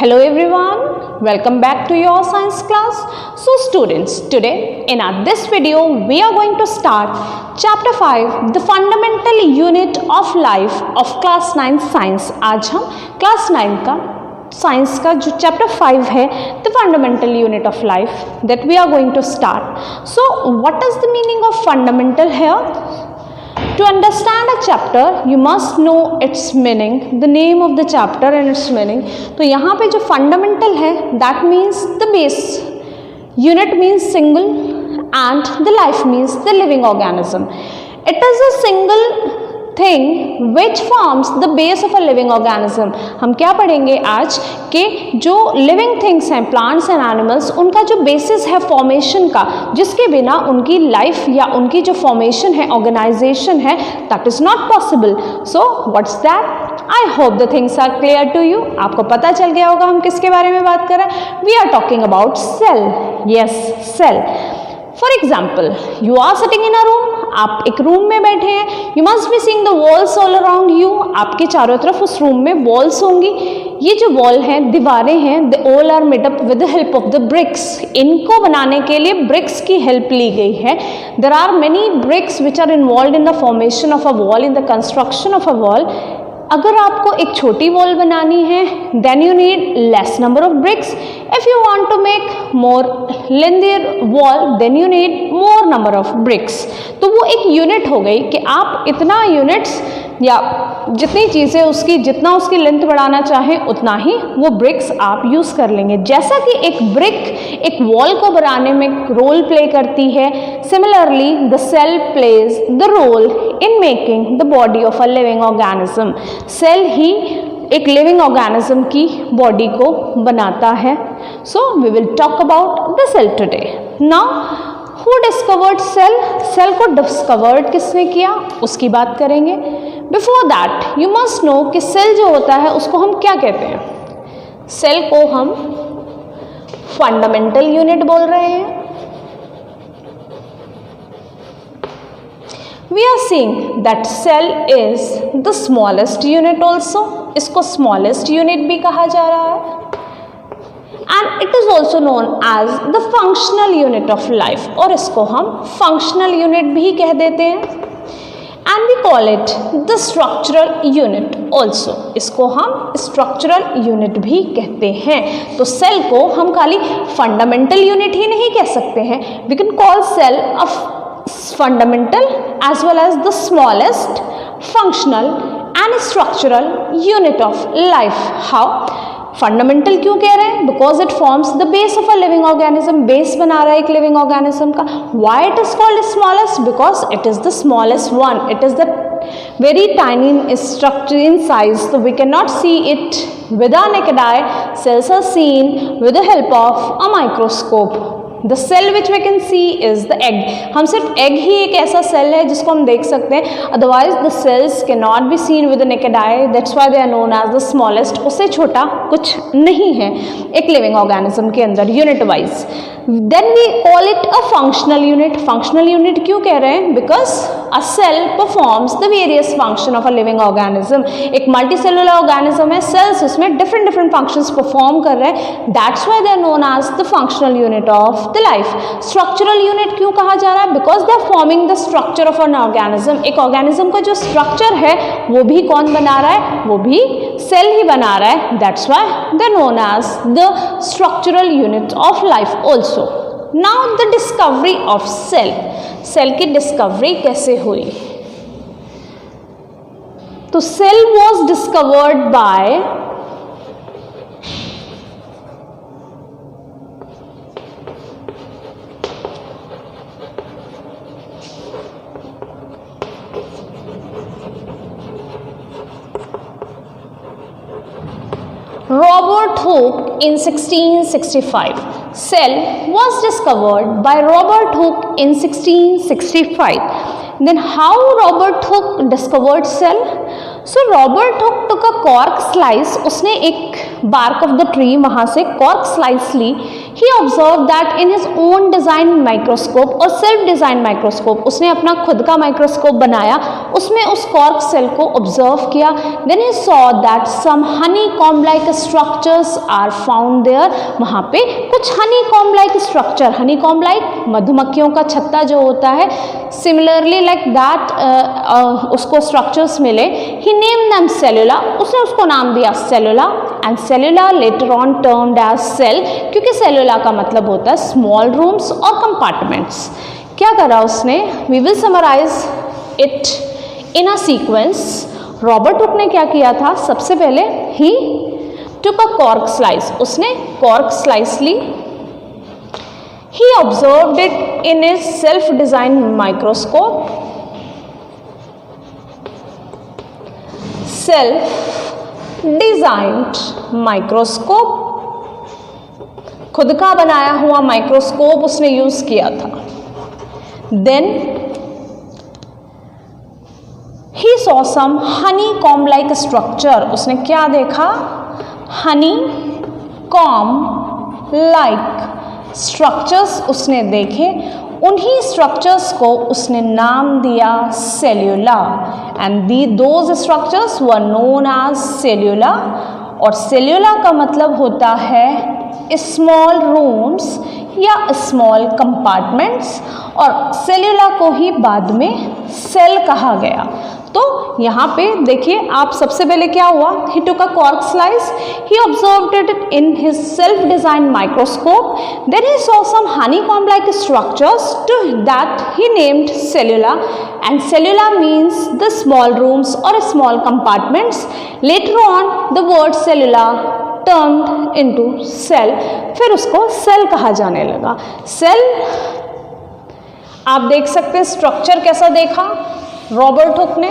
Hello everyone, welcome back to your science class. So students, today in this video we are going to start chapter 5, the fundamental unit of life of class 9 science. आज हम class 9 का science का जो chapter 5 है, the fundamental unit of life, that we are going to start. So what is the meaning of fundamental here? To understand a chapter, you must know its meaning, the name of the chapter and its meaning. तो यहाँ पे जो fundamental है, that means the base. Unit means single and the life means the living organism. It is a single thing which forms the base of a living organism. हम क्या पढ़ेंगे आज कि जो living things हैं, plants and animals, उनका जो basis है formation का, जिसके बिना उनकी life या उनकी जो formation है, organization है, that is not possible. So what's that? I hope the things are clear to you. आपको पता चल गया होगा हम किसके बारे में बात कर रहे हैं. We are talking about cell. Yes, cell. For example, you are sitting in a room. आप एक रूम में बैठे हैं. You must be seeing the walls all around you. आपके चारों तरफ उस रूम में walls होंगी. ये जो wall हैं, दीवारें हैं, they all are made up with the help of the bricks. इनको बनाने के लिए bricks की help ली गई है. There are many bricks which are involved in the formation of a wall, in the construction of a wall. अगर आपको एक छोटी वॉल बनानी है, then you need less number of bricks. If you want to make more lengthier wall, then you need more number of bricks. तो वो एक unit हो गई कि आप इतना यूनिट्स या जितनी चीज़ें उसकी जितना उसकी लेंथ बढ़ाना चाहें उतना ही वो ब्रिक्स आप यूज़ कर लेंगे. जैसा कि एक ब्रिक एक वॉल को बनाने में रोल प्ले करती है, similarly the cell plays the role in making the body of a living organism. Cell ही एक लिविंग ऑर्गेनिज्म की बॉडी को बनाता है. So we will talk about the cell today. Now who discovered cell? Cell को discovered किसने किया उसकी बात करेंगे. Before that you must know कि सेल जो होता है उसको हम क्या कहते हैं. सेल को हम फंडामेंटल यूनिट बोल रहे हैं. We are seeing that cell is the smallest unit also. इसको smallest unit भी कहा जा रहा है. And it is also known as the functional unit of life. और इसको हम functional unit भी कह देते हैं. And we call it the structural unit also. इसको हम structural unit भी कहते हैं. तो cell को हम खाली fundamental unit ही नहीं कह सकते हैं. We can call cell a fundamental as well as the smallest functional and structural unit of life. How? Fundamental क्यों कह रहे हैं? Because it forms the base of a living organism. Base बना रहा है एक लिविंग ऑर्गेनिज्म का. Why it is called smallest? Because it is the smallest one. It is the very tiny in structure in size, so we cannot see it with our naked eye. Cells are seen with the help of a microscope. The cell which we can see is the egg. हम सिर्फ egg ही एक ऐसा cell है जिसको हम देख सकते हैं. Otherwise the cells cannot be seen with the naked eye. That's why they are known as the smallest. उससे छोटा कुछ नहीं है एक living organism के अंदर unit wise. Then we call it a functional unit. Functional unit क्यों कह रहे हैं? Because a cell performs the various function of a living organism. एक multicellular organism है. Cells उसमें different functions perform कर रहे हैं. That's why they are known as the functional unit of the life. Structural unit क्यों कहा जा रहा है? Because they are forming the structure of an organism. एक organism का जो structure है वो भी कौन बना रहा है? वो भी cell ही बना रहा है. That's why they are known as the structural unit of life also. Now the discovery of cell. Cell की discovery कैसे हुई? तो cell was discovered by Robert Hooke in 1665. Cell was discovered by Robert Hooke in 1665. Then how Robert Hooke discovered cell? So Robert Hooke took a cork slice. उसने एक bark of the tree वहाँ से cork slice ली. He observe that in his own design microscope और self design microscope, उसने अपना खुद का माइक्रोस्कोप बनाया, उसमें उस कॉर्क सेल को ऑब्जर्व किया. Then he saw that some honeycomb like structures are found there. वहाँ पे कुछ honeycomb like structure, honeycomb like मधुमक्खियों का छत्ता जो होता है, सिमिलरली लाइक दैट उसको स्ट्रक्चर्स मिले. ही नेम देम सेलुला, उसने उसको नाम दिया cellula. And cellula later on termed as cell, क्योंकि सेलुला का मतलब होता है स्मॉल रूम्स और कंपार्टमेंट्स. क्या करा उसने? We will summarise it in a sequence. Robert Hooke ने क्या किया था? सबसे पहले he took a cork slice, उसने कॉर्क स्लाइस ली. He observed it in his self-designed microscope. Self-designed microscope, खुद का बनाया हुआ माइक्रोस्कोप उसने यूज किया था. Then he saw some honeycomb like structure. उसने क्या देखा? honeycomb like स्ट्रक्चर्स उसने देखे. उन्हीं स्ट्रक्चर्स को उसने नाम दिया cellula. And those structures were known as cellula. और सेल्यूला का मतलब होता है स्मॉल रूम्स या स्मॉल कंपार्टमेंट्स, और सेल्यूला को ही बाद में सेल कहा गया. तो यहाँ पे देखिए आप, सबसे पहले क्या हुआ? He took a cork slice, he observed it in his self design microscope. Then he saw some honeycomb like structures to that he named cellula. And cellula means the small rooms और small compartments. Later on the word cellula turned into cell, फिर उसको cell कहा जाने लगा. Cell आप देख सकते हैं स्ट्रक्चर कैसा देखा रॉबर्ट हुक ने.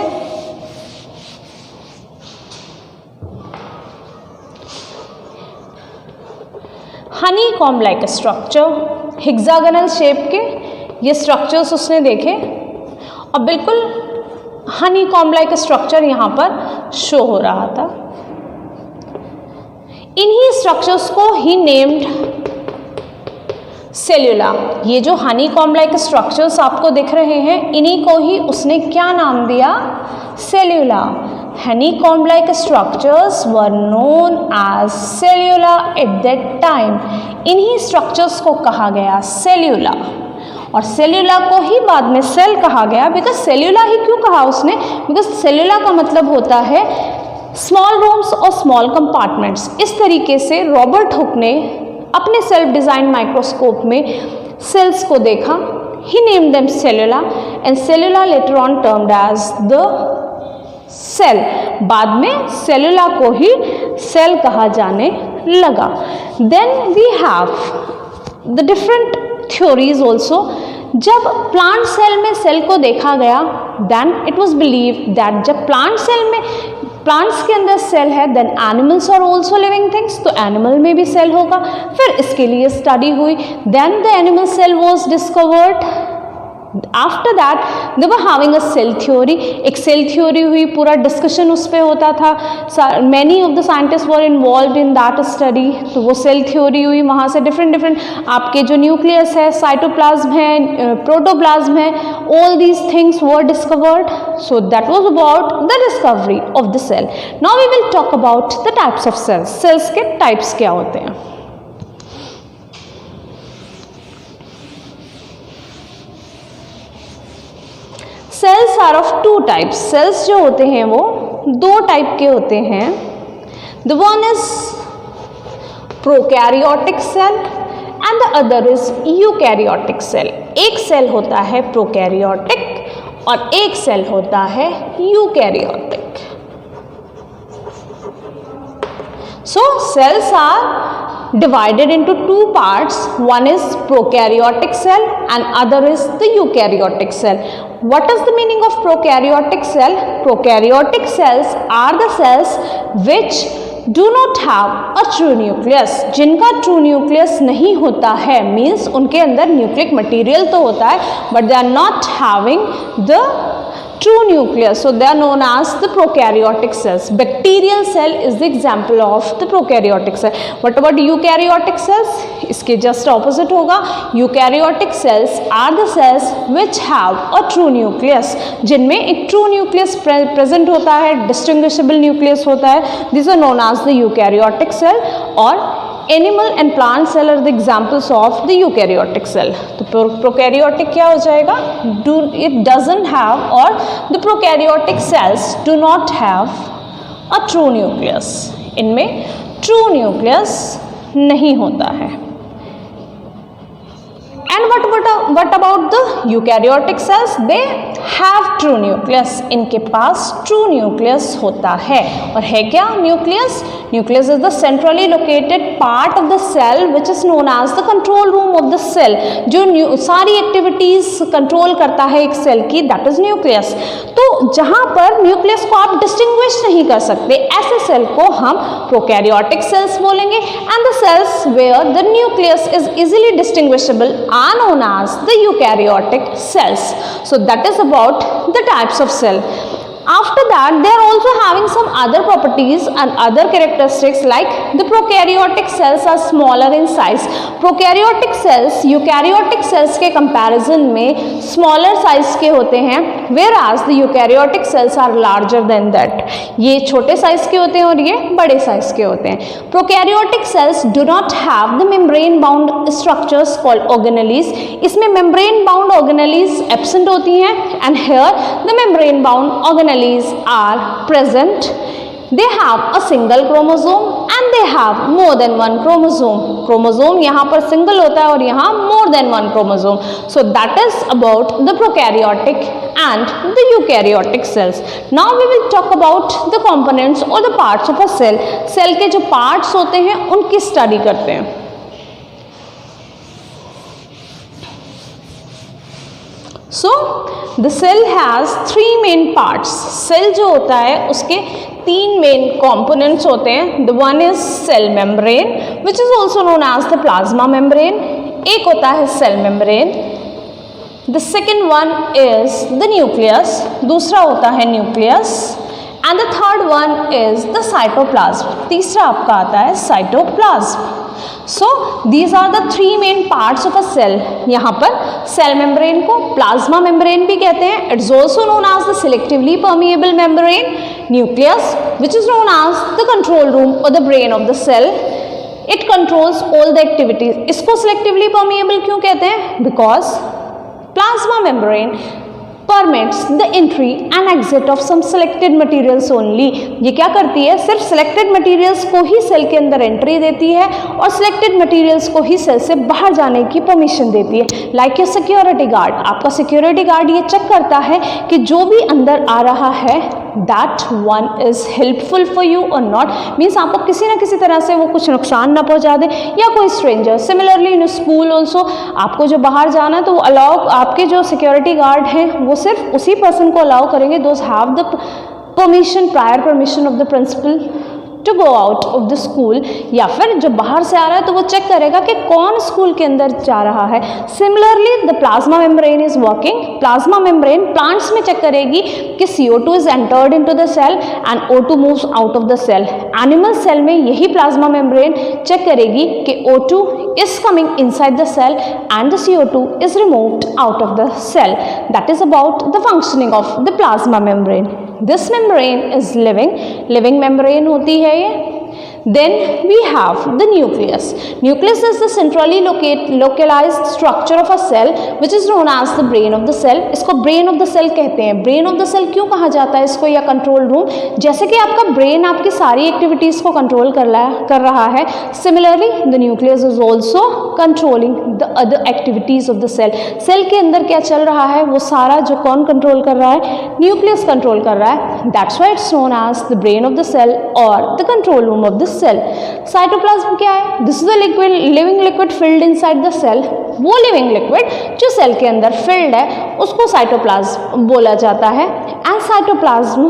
Honey comb like structure, hexagonal shape के ये स्ट्रक्चर्स उसने देखे, और बिल्कुल हनी कॉम्ब लाइक स्ट्रक्चर यहाँ पर शो हो रहा था. इन्हीं स्ट्रक्चर्स को ही नेम्ड सेल्यूला. ये जो हनी कॉम्ब लाइक स्ट्रक्चर्स आपको दिख रहे हैं, इन्हीं को ही उसने क्या नाम दिया? Cellula. Honeycomb like structures were known as cellula at that time. इन्हीं स्ट्रक्चर्स को कहा गया सेल्यूला, और सेल्यूला को ही बाद में सेल कहा गया. बिकॉज सेल्यूला ही क्यों कहा उसने? बिकॉज सेल्यूला का मतलब होता है स्मॉल रूम्स और स्मॉल कंपार्टमेंट्स. इस तरीके से रॉबर्ट हुक ने अपने सेल्फ डिजाइन माइक्रोस्कोप में सेल्स को देखा. He named them cellula and cellula later on termed as the cell. बाद में सेल्यूला को ही सेल कहा जाने लगा. Then we have the different theories also. जब प्लांट सेल में सेल को देखा गया, then it was believe that जब प्लांट सेल में, प्लांट्स के अंदर सेल है, then animals are also living things, तो एनिमल में भी सेल होगा. फिर इसके लिए स्टडी हुई. Then the animal cell was discovered. After that they were having a cell theory. एक सेल थ्योरी हुई, पूरा डिस्कशन उस पर होता था. Many of the scientists were involved in that study. तो वो सेल थ्योरी हुई. वहाँ से डिफरेंट आपके जो न्यूक्लियस है, साइटोप्लाज्म है, प्रोटोप्लाज्म है, all these things were discovered. So that was about the discovery of the cell. Now we will talk about the types of cells. Cells के टाइप्स क्या होते हैं? Cells are of two types. Cells जो होते हैं वो दो type के होते हैं. The one is prokaryotic cell and the other is eukaryotic cell. एक सेल होता है प्रोकैरियोटिक और एक सेल होता है eukaryotic. So cells are divided into two parts. One is prokaryotic cell and other is the eukaryotic cell. What is the meaning of prokaryotic cell? Prokaryotic cells are the cells which do not have a true nucleus. जिनका true nucleus नहीं होता है, means उनके अंदर nucleic material तो होता है but they are not having the true nucleus, so they are known as the prokaryotic cells. Bacterial cell is the example of the prokaryotic cell. What about eukaryotic cells? इसके just opposite होगा. Eukaryotic cells are the cells which have a true nucleus, जिनमें एक true nucleus present होता है, distinguishable nucleus होता है. These are known as the eukaryotic cell. और animal and plant cell are the examples of the eukaryotic cell. तो prokaryotic क्या हो जाएगा? इट डजंट हैव, और the prokaryotic cells do not have a true nucleus. इनमें true nucleus नहीं होता है. And what about the eukaryotic cells? They have true nucleus. इनके पास true nucleus होता है. और है क्या nucleus? Nucleus is the centrally located part of the cell which is known as the control room of the cell. जो सारी activities control करता है एक cell की, that is nucleus. तो जहाँ पर nucleus को आप distinguish नहीं कर सकते, ऐसे cell को हम prokaryotic cells बोलेंगे. And the cells where the nucleus is easily distinguishable are known as the eukaryotic cells. So that is about the types of cell. After that, they are also having some other properties and other characteristics, like the prokaryotic cells are smaller in size. Prokaryotic cells eukaryotic cells के comparison में smaller size के होते हैं, whereas the eukaryotic cells are larger than that. ये छोटे size के होते हैं और ये बड़े size के होते हैं. Prokaryotic cells do not have the membrane bound structures called organelles. इसमें membrane bound organelles absent होती हैं, and here the membrane bound organelles are present. They have a single chromosome and they have more than one chromosome. Chromosome यहाँ पर single होता है और यहाँ more than one chromosome. So that is about the prokaryotic and the eukaryotic cells. Now we will talk about the components or the parts of a cell. Cell के जो parts होते हैं उनकी study करते हैं. So the cell has three main parts. Cell जो होता है उसके तीन main components होते हैं. The one is cell membrane, which is also known as the plasma membrane. एक होता है cell membrane. The second one is the nucleus. दूसरा होता है nucleus. And the third one is the cytoplasm. तीसरा आपका आता है cytoplasm. So these are the three main parts of a cell. यहाँ पर cell membrane को plasma membrane भी कहते हैं. It's also known as the selectively permeable membrane. Nucleus, which is known as the control room or the brain of the cell. It controls all the activities. इसको selectively permeable क्यों कहते हैं? Because plasma membrane permits the entry and exit of some selected materials only. ये क्या करती है? सिर्फ selected materials को ही सेल के अंदर एंट्री देती है और selected materials को ही सेल से बाहर जाने की परमिशन देती है. Like your security guard. आपका security guard ये चेक करता है कि जो भी अंदर आ रहा है that one is helpful for you or not. Means आपको किसी ना किसी तरह से वो कुछ नुकसान ना पहुंचा दे, या कोई stranger. Similarly in school also, आपको जो बाहर जाना है तो वो allow, आपके जो security guard हैं वो सिर्फ उसी पर्सन को अलाउ करेंगे. Those have the permission, prior permission of the principal to go out of the school. या फिर जो बाहर से आ रहा है तो वो चेक करेगा कि कौन स्कूल के अंदर जा रहा है. Similarly the plasma membrane is working. Plasma membrane plants में चेक करेगी कि CO2 is entered into the cell and O2 moves out of the cell. Animal cell में यही plasma membrane चेक करेगी कि O2 is coming inside the cell and the CO2 is removed out of the cell. That is about the functioning of the plasma membrane. This membrane is living membrane होती है ये. Then we have the nucleus. Nucleus is the centrally localized structure of a cell which is known as the brain of the cell. इसको brain of the cell कहते हैं. Brain of the cell क्यों कहा जाता है इसको, या control room? जैसे कि आपका brain आपकी सारी activities को control कर रहा है, similarly the nucleus is also controlling the other activities of the cell. Cell के अंदर क्या चल रहा है वो सारा जो कौन control कर रहा है? Nucleus control कर रहा है. That's why it's known as the brain of the cell or the control room of the cell. Cytoplasm क्या है? This is the living liquid filled inside the cell. वो living liquid जो cell के अंदर filled है उसको cytoplasm बोला जाता है. And cytoplasm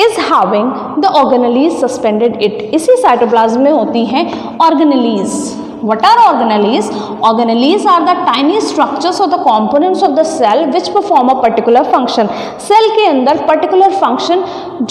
is having the organelles suspended it. इसी cytoplasm में होती हैं organelles. What are organelles? Organelles are the tiny structures or the components of the cell which perform a particular function. Cell के अंदर particular function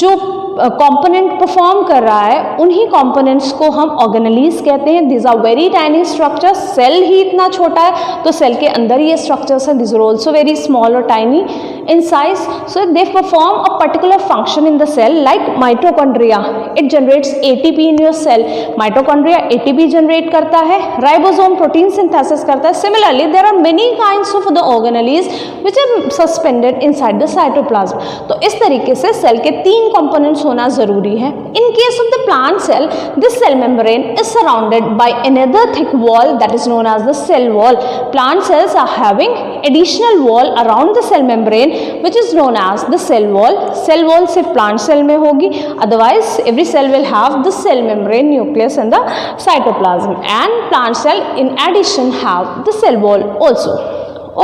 जो component perform कर रहा है उन्हीं कंपोनेंट्स को हम ऑर्गेनेलीज कहते हैं. These are very tiny structures. Cell ही इतना छोटा है तो सेल के अंदर ये स्ट्रक्चर्स हैं. These are also very small और tiny in size. So they perform a particular function in the cell like mitochondria. It generates ATP in your cell. Mitochondria ATP generate करता है. राइबोसोम प्रोटीन सिंथेसिस करता है. Similarly there are many kinds of the organelles which are suspended inside the cytoplasm. तो इस तरीके से cell के 3 components होना जरूरी है. In case of the plant cell, this cell membrane is surrounded by another thick wall that is known as the cell wall. Plant cells are having additional wall around the cell membrane which is known as the cell wall. Cell wall सिर्फ plant cell में होगी, otherwise every cell will have the cell membrane nucleus and the cytoplasm, and plant cell in addition have the cell wall also.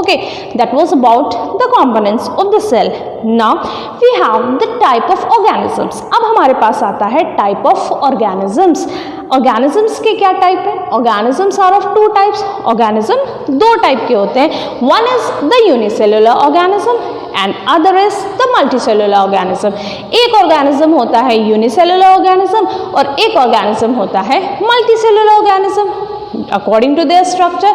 Okay, that was about the components of the cell. Now we have the type of organisms. अब हमारे पास आता है type of organisms. organisms के क्या type है? organisms are of 2 types. organism 2 type के होते हैं. one is the unicellular organism and other is the multicellular organism. एक organism होता है unicellular organism और एक organism होता है multicellular organism. According to their structure,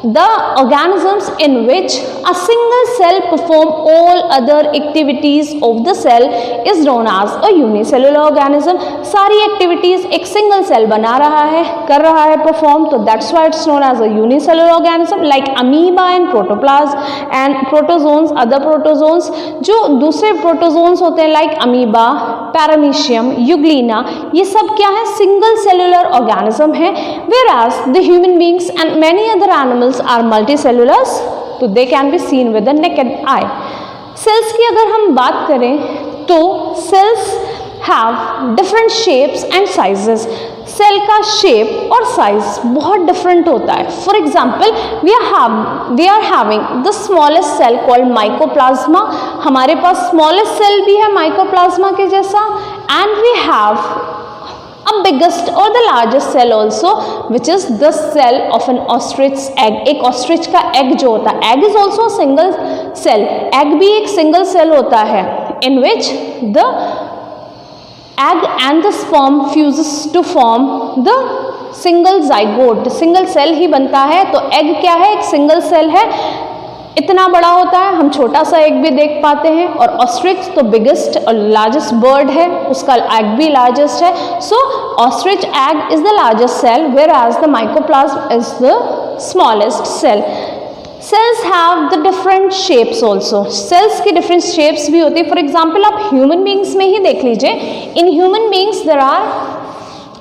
the organisms in which a single cell perform all other activities of the cell is known as a unicellular organism. सारी activities एक single cell बना रहा है, कर रहा है perform, तो that's why it's known as a unicellular organism. Like amoeba and protoplasm and protozoans, other protozoans, जो दूसरे protozoans होते हैं like amoeba, paramecium, euglena, ये सब क्या है? single cellular organism है. Whereas the human beings and many other animals are multicellulars, तो they can be seen with the naked eye. Cells की अगर हम बात करें तो cells have different shapes and sizes. Cell का शेप और साइज बहुत डिफरेंट होता है. For example we are having the smallest cell called mycoplasma. हमारे पास स्मॉलेस्ट सेल भी है माइकोप्लाज्मा के जैसा. And we have a biggest or the largest cell also, which is the cell of an ostrich egg. एक ostrich का egg जो होता है, egg is also a single cell. egg भी एक single cell होता है in which the egg and the sperm fuses to form the single zygote. single cell ही बनता है. तो egg क्या है? एक single cell है. इतना बड़ा होता है, हम छोटा सा एग भी देख पाते हैं. और ऑस्ट्रिच तो बिगेस्ट और लार्जेस्ट बर्ड है, उसका एग भी लार्जेस्ट है. So ostrich egg is the largest cell whereas the mycoplasma is the smallest cell. Cells have the different shapes also. Cells की डिफरेंट शेप्स भी होती है. फॉर एग्जाम्पल आप ह्यूमन बींग्स में ही देख लीजिए. In human beings there are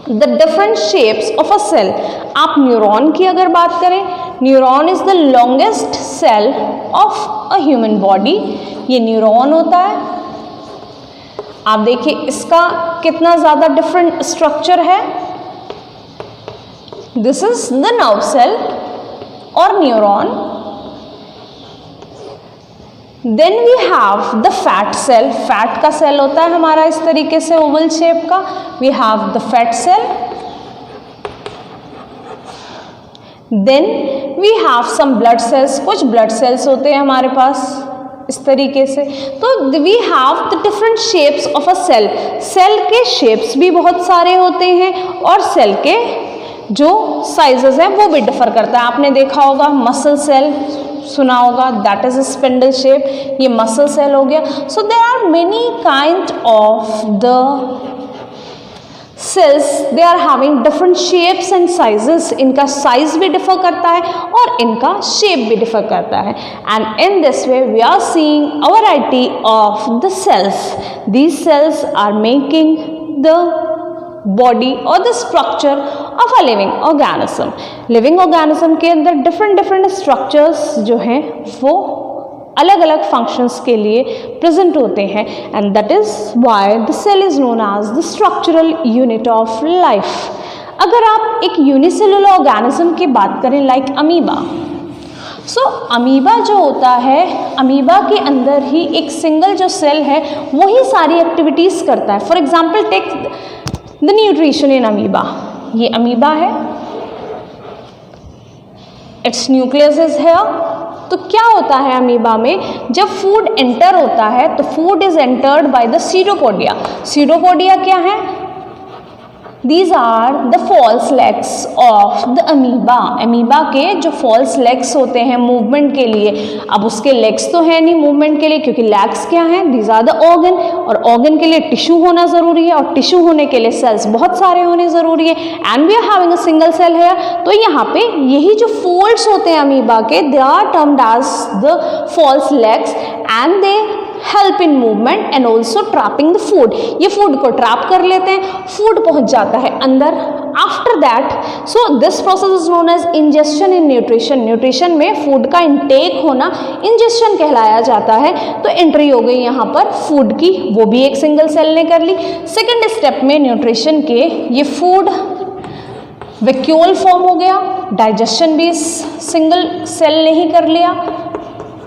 the different shapes of a cell. आप न्यूरॉन की अगर बात करें, neuron is the longest cell of a human body. ये न्यूरॉन होता है. आप देखिए इसका कितना ज़्यादा डिफरेंट स्ट्रक्चर है. This is the nerve cell और neuron. Then we have the fat cell. Fat का सेल होता है हमारा इस तरीके से ओवल शेप का. We have the fat cell. Then we have some blood cells. कुछ ब्लड सेल्स होते हैं हमारे पास इस तरीके से. तो we have the different shapes of a cell. Cell के शेप्स भी बहुत सारे होते हैं और सेल के जो साइजेस हैं वो भी डिफर करता है. आपने देखा होगा मसल सेल सुना होगा, that is a spindle shape. ये मसल सेल हो गया. So there are many kind of the cells, they are having different shapes and sizes. इनका साइज भी डिफर करता है और इनका शेप भी डिफर करता है. and in this way we are seeing a variety of the cells. These cells are making the body or the structure of a living organism. living organism के अंदर different structures जो हैं वो अलग अलग फंक्शंस के लिए प्रेजेंट होते हैं. And that is why the cell is known as the structural unit of life. अगर आप एक यूनिसेलुलर ऑर्गेनिज्म की बात करें लाइक अमीबा, सो अमीबा जो होता है, अमीबा के अंदर ही एक सिंगल जो सेल है वही सारी एक्टिविटीज़ करता है. For example take the nutrition in amoeba. ये अमीबा है. Its nucleus is here. तो क्या होता है अमीबा में, जब फूड एंटर होता है तो food is entered by the pseudopodia. Pseudopodia क्या है? These are the false legs of the amoeba। Amoeba के जो false legs होते हैं मूवमेंट के लिए, अब उसके legs तो है नहीं मूवमेंट के लिए, क्योंकि legs क्या हैं? These are the organ, और organ के लिए टिश्यू होना ज़रूरी है, और टिश्यू होने के लिए सेल्स बहुत सारे होने ज़रूरी है, and we are having a single cell है। तो यहाँ पे यही जो फोल्ड्स होते हैं अमीबा के, they are termed as the false legs and they help in movement and also trapping the food. ये फूड को ट्रैप कर लेते हैं, फूड पहुंच जाता है अंदर। After that, so this process is known as ingestion in nutrition. Nutrition में फूड का इंटेक होना इंजेस्शन कहलाया जाता है। तो एंट्री हो गई यहाँ पर फूड की, वो भी एक सिंगल सेल ने कर ली। सेकेंड स्टेप में न्यूट्रिशन के ये फूड वैक्यूल फॉर्म हो गया, डाइजेशन भी सिंगल सेल ने ही कर लिया।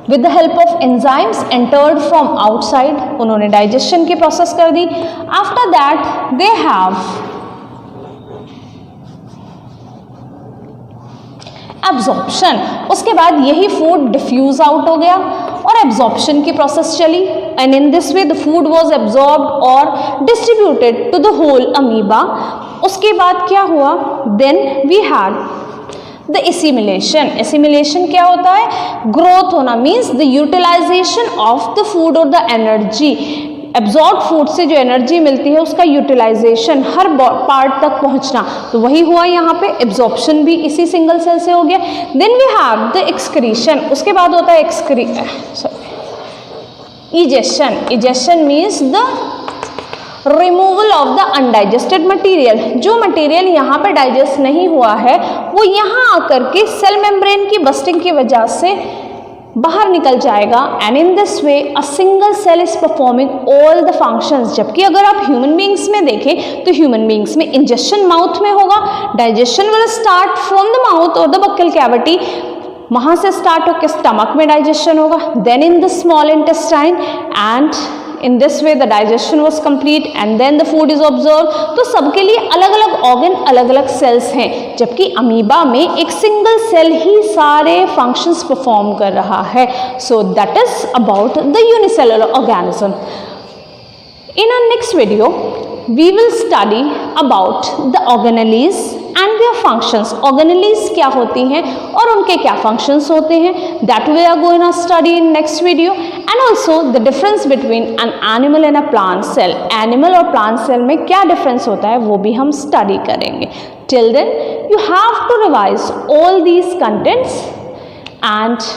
With the help of enzymes entered from outside, उन्होंने डाइजेशन की प्रोसेस कर दी। After that they have absorption. उसके बाद यही फूड डिफ्यूज आउट हो गया और एब्जॉर्प्शन की प्रोसेस चली, and in this way the food was absorbed और distributed to the whole amoeba. उसके बाद क्या हुआ? Then we had the assimilation. Assimilation क्या होता है? ग्रोथ होना, means the utilization of the food और द एनर्जी। एब्जॉर्ब फूड से जो एनर्जी मिलती है उसका यूटिलाइजेशन, हर पार्ट तक पहुंचना, तो वही हुआ यहाँ पे। एब्जॉर्प्शन भी इसी सिंगल सेल से हो गया। Then we have the excretion. उसके बाद होता है egestion. Egestion means the removal of the undigested material. जो मटीरियल यहाँ पे डाइजेस्ट नहीं हुआ है वो यहाँ आकर के सेल मेम्ब्रेन की बस्टिंग की वजह से बाहर निकल जाएगा, and in this way a single cell is performing all the functions. जबकि अगर आप ह्यूमन बींग्स में देखें तो ह्यूमन बींग्स में इंजेक्शन माउथ में होगा, digestion will start from the mouth और द बक्कल कैविटी, वहाँ से स्टार्ट होकर स्टमक में डाइजेशन होगा, then in the small intestine, and in this way the digestion was complete and then the food is absorbed। तो सबके लिए अलग अलग ऑर्गन, अलग अलग सेल्स हैं, जबकि अमीबा में एक सिंगल सेल ही सारे फंक्शंस परफॉर्म कर रहा है। So that is about the unicellular organism. In our next video, we will study about the organelles and their functions। organelles क्या होती हैं और उनके क्या functions होते हैं, that we are going to study in next video, and also the difference between an animal and a plant cell। animal और plant cell में क्या difference होता है वो भी हम study करेंगे। till then you have to revise all these contents, and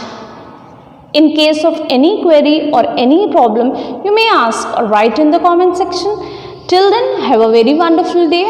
in case of any query or any problem you may ask or write in the comment section। till then have a very wonderful day।